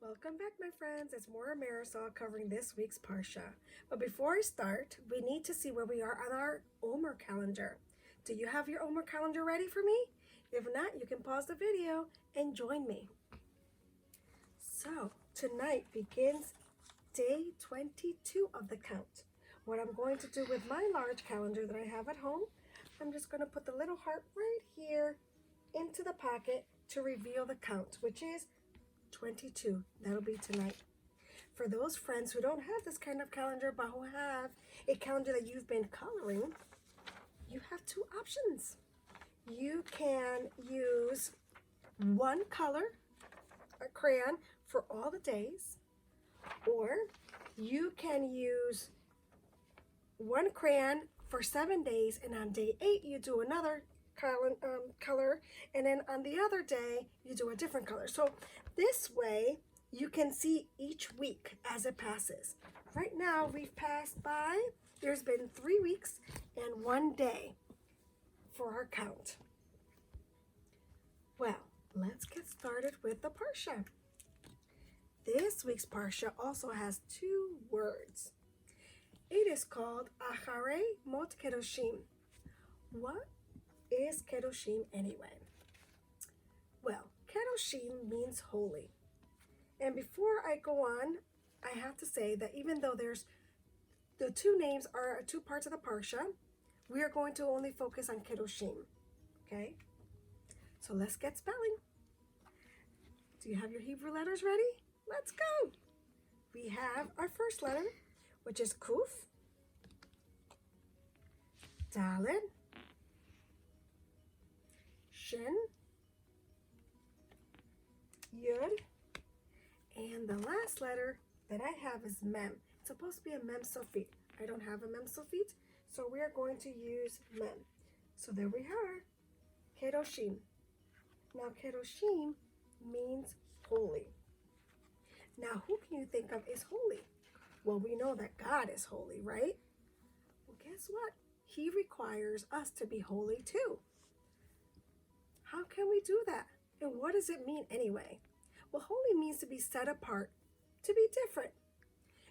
Welcome back, my friends. It's Morah Marisol covering this week's Parshah. But before I start, we need to see where we are on our omer calendar. Do you have your omer calendar ready for me? If not, you can pause the video and join me. So, tonight begins day 22 of the count. What I'm going to do with my large calendar that I have at home, I'm just going to put the little heart right here into the pocket to reveal the count, which is 22. That'll be tonight. For those friends who don't have this kind of calendar but who have a calendar that you've been coloring, you have two options. You can use one color, a crayon, for all the days, or you can use one crayon for 7 days, and on day 8 you do another color, and then on the other day you do a different color. So this way you can see each week as it passes. Right now we've passed by, there's been 3 weeks and 1 day for our count. Well, let's get started with the Parshah. This week's Parshah also has 2 words. It is called Achrei Mot-Kedoshim. What is Kedoshim anyway? Well, Kedoshim means holy. And before I go on, I have to say that even though there's the 2 names are 2 parts of the Parshah, we are going to only focus on Kedoshim. Okay? So let's get spelling. Do you have your Hebrew letters ready? Let's go. We have our first letter, which is Kuf, Dalet, Shin, Yud, and the last letter that I have is Mem. It's supposed to be a Mem Sofit. I don't have a Mem Sofit, so we are going to use Mem. So there we are, Kedoshim. Now Kedoshim means holy. Now who can you think of is holy? Well, we know that God is holy, right? Well, guess what? He requires us to be holy too. How can we do that? And what does it mean anyway? Well, holy means to be set apart, to be different.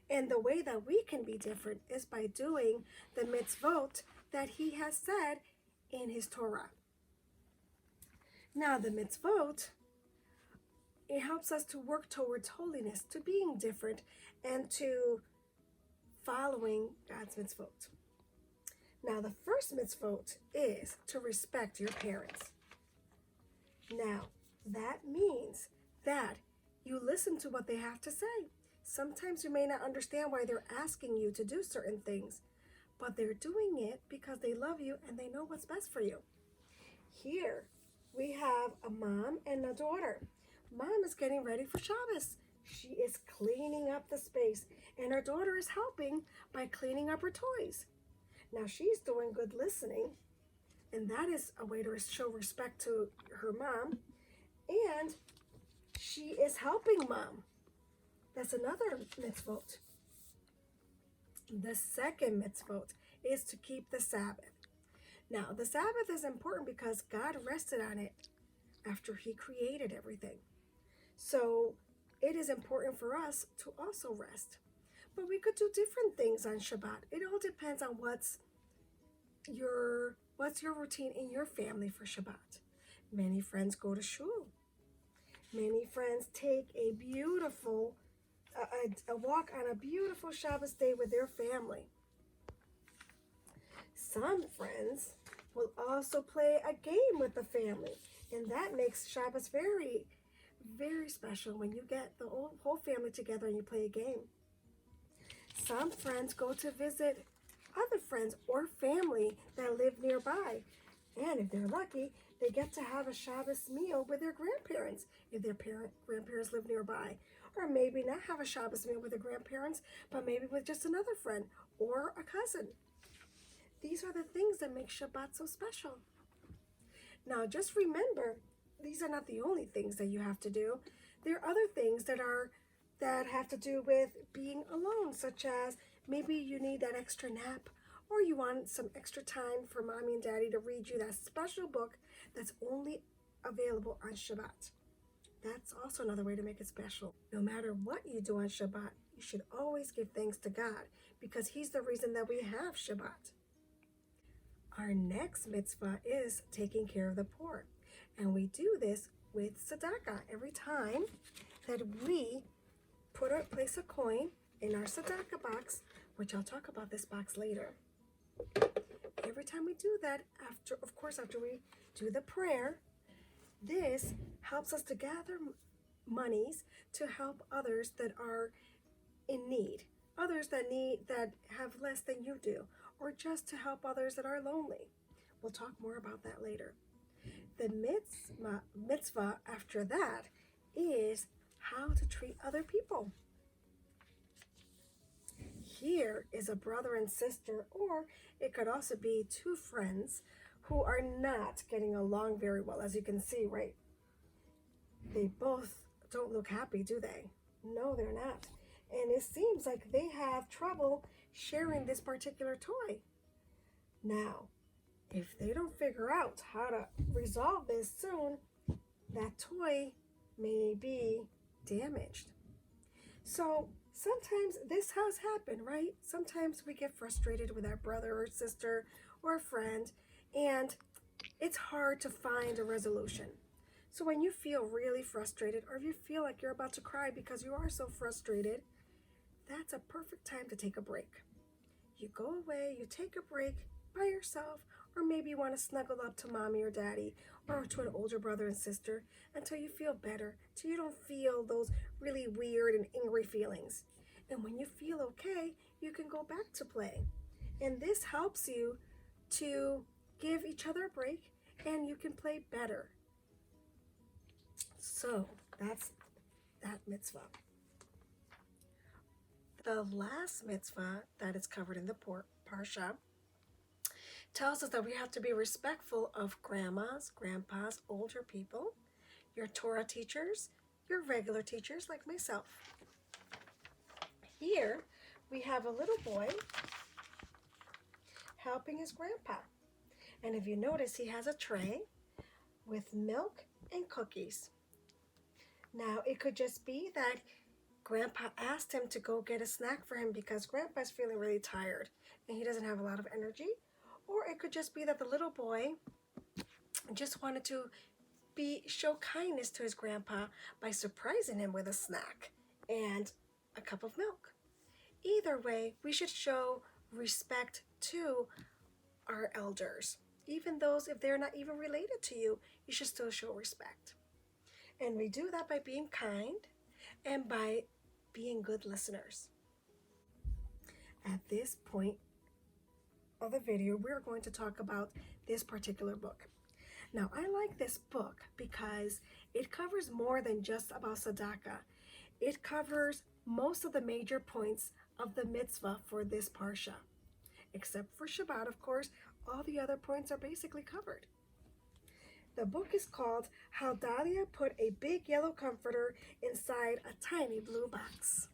And the way that we can be different is by doing the mitzvot that he has said in his Torah. Now, the mitzvot, it helps us to work towards holiness, to being different, and to following God's mitzvot. Now, the first mitzvot is to respect your parents. Now, that means that you listen to what they have to say. Sometimes you may not understand why they're asking you to do certain things, but they're doing it because they love you and they know what's best for you. Here, we have a mom and a daughter. Mom is getting ready for Shabbos. She is cleaning up the space, and her daughter is helping by cleaning up her toys. Now, she's doing good listening, and that is a way to show respect to her mom, and she is helping mom. That's another mitzvot. The second mitzvot is to keep the Sabbath. Now, the Sabbath is important because God rested on it after he created everything. So it is important for us to also rest. But we could do different things on Shabbat. It all depends on what's your routine in your family for Shabbat. Many friends go to shul. Many friends take a walk on a beautiful Shabbos day with their family. Some friends will also play a game with the family, and that makes Shabbos very, very special when you get the whole family together and you play a game. Some friends go to visit other friends or family that live nearby, and if they're lucky, they get to have a Shabbos meal with their grandparents if their grandparents live nearby, or maybe not have a Shabbos meal with their grandparents, but maybe with just another friend or a cousin. These are the things that make Shabbat so special. Now, just remember, these are not the only things that you have to do. There are other things that have to do with being alone, such as maybe you need that extra nap, or you want some extra time for mommy and daddy to read you that special book that's only available on Shabbat. That's also another way to make it special. No matter what you do on Shabbat, you should always give thanks to God because He's the reason that we have Shabbat. Our next mitzvah is taking care of the poor. And we do this with tzedakah. Every time that we place a coin in our tzedakah box, which I'll talk about this box later. Every time we do that, after we do the prayer, this helps us to gather monies to help others that are in need, others that have less than you do, or just to help others that are lonely. We'll talk more about that later. The mitzvah after that is how to treat other people. Here is a brother and sister, or it could also be two friends who are not getting along very well. As you can see, right? They both don't look happy, do they? No, they're not. And it seems like they have trouble sharing this particular toy. Now, if they don't figure out how to resolve this soon, that toy may be damaged. So sometimes this has happened, right? Sometimes we get frustrated with our brother or sister or friend, and it's hard to find a resolution. So when you feel really frustrated, or if you feel like you're about to cry because you are so frustrated, that's a perfect time to take a break. You go away, you take a break by yourself, or maybe you want to snuggle up to mommy or daddy, or to an older brother and sister until you feel better, till you don't feel those really weird and angry feelings. And when you feel okay, you can go back to play. And this helps you to give each other a break, and you can play better. So that's that mitzvah. The last mitzvah that is covered in the Parshah tells us that we have to be respectful of grandmas, grandpas, older people, your Torah teachers, your regular teachers like myself. Here we have a little boy helping his grandpa. And if you notice, he has a tray with milk and cookies. Now, it could just be that Grandpa asked him to go get a snack for him because Grandpa's feeling really tired and he doesn't have a lot of energy. Or it could just be that the little boy just wanted to show kindness to his grandpa by surprising him with a snack and a cup of milk. Either way, we should show respect to our elders. Even those, if they're not even related to you, you should still show respect. And we do that by being kind and by being good listeners. At this point of the video, we're going to talk about this particular book. Now, I like this book because it covers more than just about tzedakah. It covers most of the major points of the mitzvah for this Parshah. Except for Shabbat, of course, all the other points are basically covered. The book is called How Dahlia Put a Big Yellow Comforter Inside a Tiny Blue Box.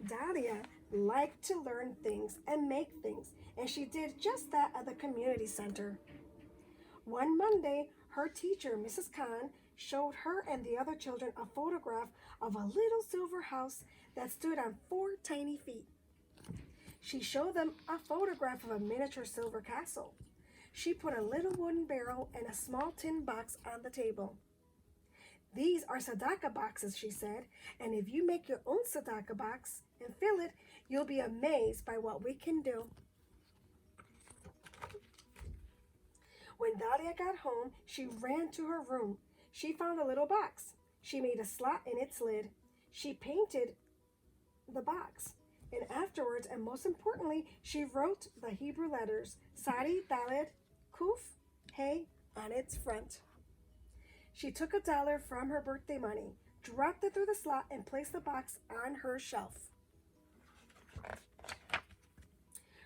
Dahlia liked to learn things and make things, and she did just that at the community center. One Monday, her teacher, Mrs. Khan, showed her and the other children a photograph of a little silver house that stood on 4 tiny feet. She showed them a photograph of a miniature silver castle. She put a little wooden barrel and a small tin box on the table. These are tzedakah boxes, she said, and if you make your own tzedakah box and fill it, you'll be amazed by what we can do. When Dahlia got home, she ran to her room. She found a little box. She made a slot in its lid. She painted the box. And afterwards, and most importantly, she wrote the Hebrew letters, Sadi, Dalet, Kuf, Hey, on its front. She took $1 from her birthday money, dropped it through the slot, and placed the box on her shelf.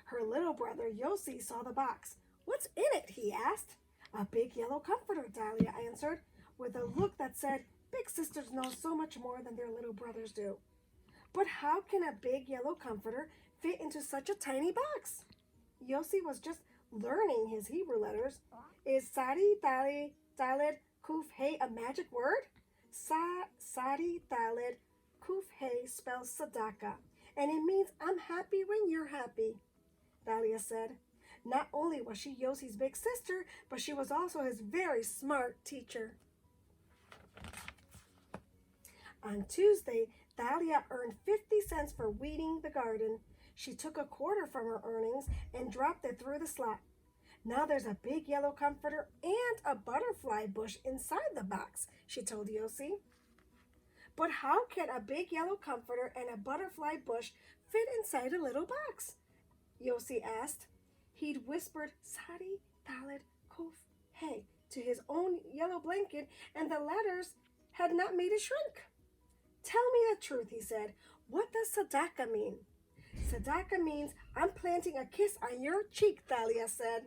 Her little brother, Yossi, saw the box. "What's in it?" he asked. "A big yellow comforter," Dahlia answered, with a look that said, big sisters know so much more than their little brothers do. But how can a big yellow comforter fit into such a tiny box? Yossi was just learning his Hebrew letters. Is Sadi Dalid Dalid Kuf Hey a magic word? Sadi Dalid Kuf Hey spells tzedakah, and it means I'm happy when you're happy, Dalia said. Not only was she Yossi's big sister, but she was also his very smart teacher. On Tuesday, Dalia earned 50 cents for weeding the garden. She took a quarter from her earnings and dropped it through the slot. Now there's a big yellow comforter and a butterfly bush inside the box, she told Yossi. But how can a big yellow comforter and a butterfly bush fit inside a little box? Yossi asked. He'd whispered Sadi Dalid Kuf Hey to his own yellow blanket, and the letters had not made it shrink. Tell me the truth, he said. What does tzedakah mean? Tzedakah means I'm planting a kiss on your cheek, Dalia said.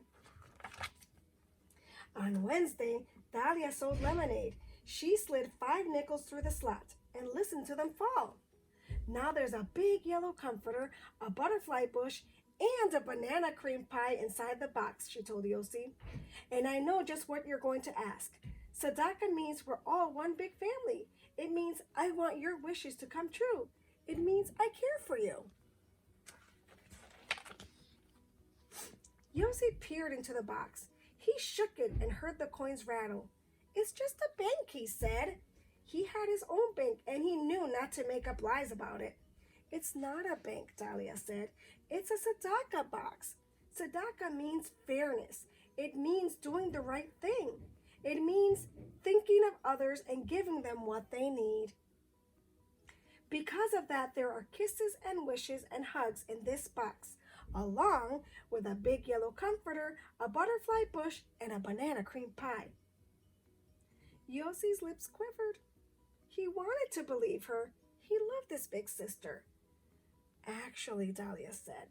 On Wednesday, Dalia sold lemonade. She slid 5 nickels through the slot and listened to them fall. Now there's a big yellow comforter, a butterfly bush, and a banana cream pie inside the box, she told Yossi. And I know just what you're going to ask. Tzedakah means we're all one big family. It means I want your wishes to come true. It means I care for you. Yossi peered into the box. He shook it and heard the coins rattle. It's just a bank, he said. He had his own bank, and he knew not to make up lies about it. It's not a bank, Dalia said. It's a tzedakah box. Tzedakah means fairness. It means doing the right thing. It means thinking of others and giving them what they need. Because of that, there are kisses and wishes and hugs in this box, along with a big yellow comforter, a butterfly bush, and a banana cream pie. Yossi's lips quivered. He wanted to believe her. He loved his big sister. Actually, Dalia said,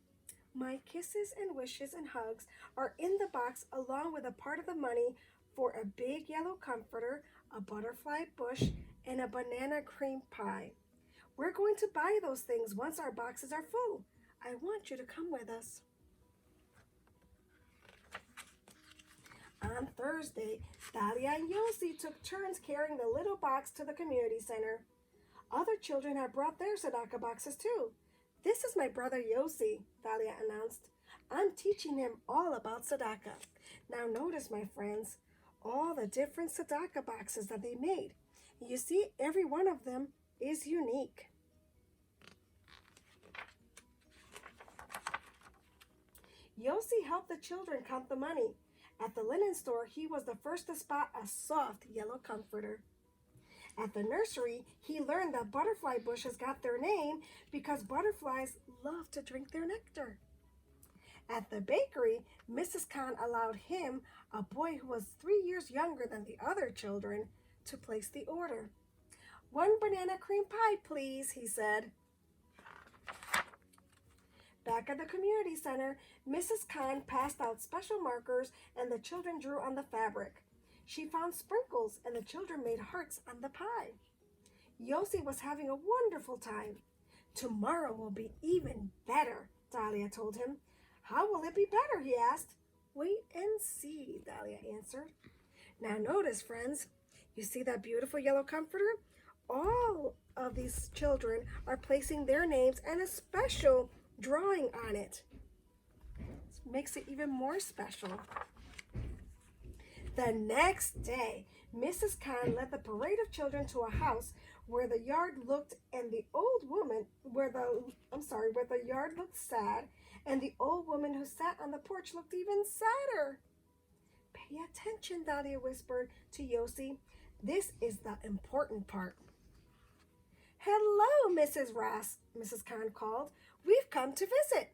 my kisses and wishes and hugs are in the box along with a part of the money for a big yellow comforter, a butterfly bush, and a banana cream pie. We're going to buy those things once our boxes are full. I want you to come with us. On Thursday, Dalia and Yossi took turns carrying the little box to the community center. Other children had brought their tzedakah boxes too. This is my brother Yossi, Dalia announced. I'm teaching him all about tzedakah. Now notice, my friends, all the different tzedakah boxes that they made. You see, every one of them is unique. Yossi helped the children count the money. At the linen store, he was the first to spot a soft yellow comforter. At the nursery, he learned that butterfly bushes got their name because butterflies love to drink their nectar. At the bakery, Mrs. Khan allowed him, a boy who was 3 years younger than the other children, to place the order. 1 banana cream pie, please, he said. Back at the community center, Mrs. Khan passed out special markers and the children drew on the fabric. She found sprinkles and the children made hearts on the pie. Yossi was having a wonderful time. Tomorrow will be even better, Dalia told him. How will it be better, he asked. Wait and see, Dalia answered. Now notice, friends, you see that beautiful yellow comforter? All of these children are placing their names and a special drawing on it. This makes it even more special. The next day, Mrs. Khan led the parade of children to a house where the yard looked sad, and the old woman who sat on the porch looked even sadder. Pay attention, Dalia whispered to Yossi. This is the important part. Hello, Mrs. Ross, Mrs. Khan called. We've come to visit.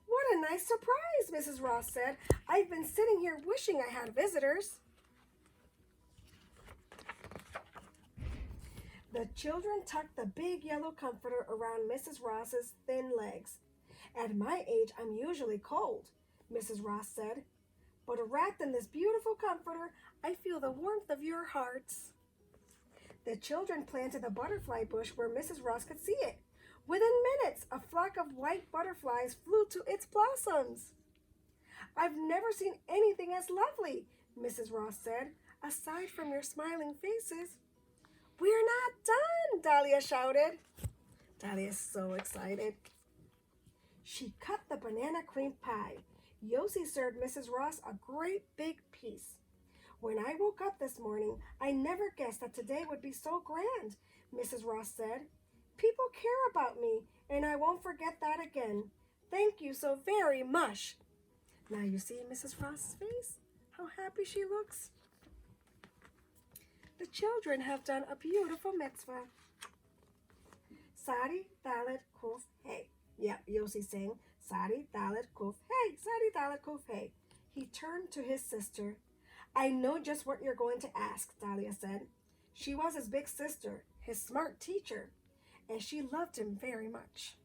What a nice surprise, Mrs. Ross said. I've been sitting here wishing I had visitors. The children tucked the big yellow comforter around Mrs. Ross's thin legs. At my age, I'm usually cold, Mrs. Ross said. But wrapped in this beautiful comforter, I feel the warmth of your hearts. The children planted a butterfly bush where Mrs. Ross could see it. Within minutes, a flock of white butterflies flew to its blossoms. I've never seen anything as lovely, Mrs. Ross said, aside from your smiling faces. We're not done, Dahlia shouted. Dahlia is so excited. She cut the banana cream pie. Yossi served Mrs. Ross a great big piece. When I woke up this morning, I never guessed that today would be so grand, Mrs. Ross said. People care about me, and I won't forget that again. Thank you so very much. Now you see Mrs. Ross's face? How happy she looks. The children have done a beautiful mitzvah. Sadi, Dalet, Kuf, Hey. Yeah, Yossi sang, Sadi, Dalet, Kuf, Hey, Sadi, Dalet, Kuf, Hey. He turned to his sister. I know just what you're going to ask, Dahlia said. She was his big sister, his smart teacher, and she loved him very much.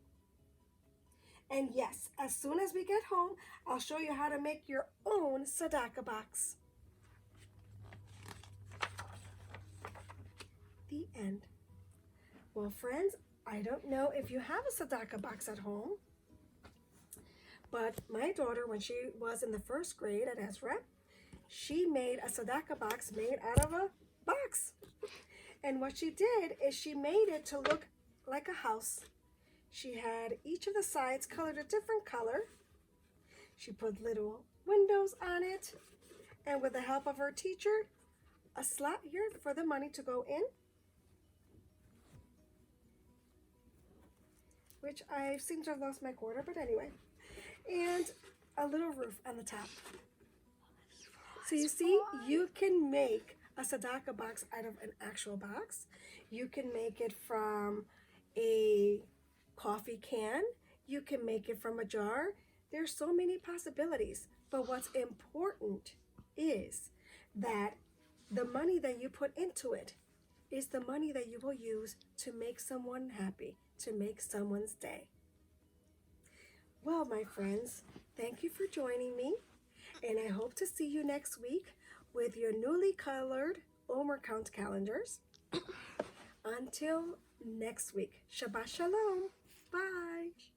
And yes, as soon as we get home, I'll show you how to make your own tzedakah box. The end. Well, friends, I don't know if you have a tzedakah box at home, but my daughter, when she was in the first grade at Ezra, she made a tzedakah box made out of a box. And what she did is she made it to look like a house. She had each of the sides colored a different color. She put little windows on it. And with the help of her teacher, a slot here for the money to go in, which I seem to have lost my quarter, but anyway. And a little roof on the top. So you see, you can make a tzedakah box out of an actual box. You can make it from a coffee can. You can make it from a jar. There's so many possibilities. But what's important is that the money that you put into it is the money that you will use to make someone happy, to make someone's day. Well, my friends, thank you for joining me. And I hope to see you next week with your newly colored Omer count calendars. Until next week, Shabbat Shalom. Bye.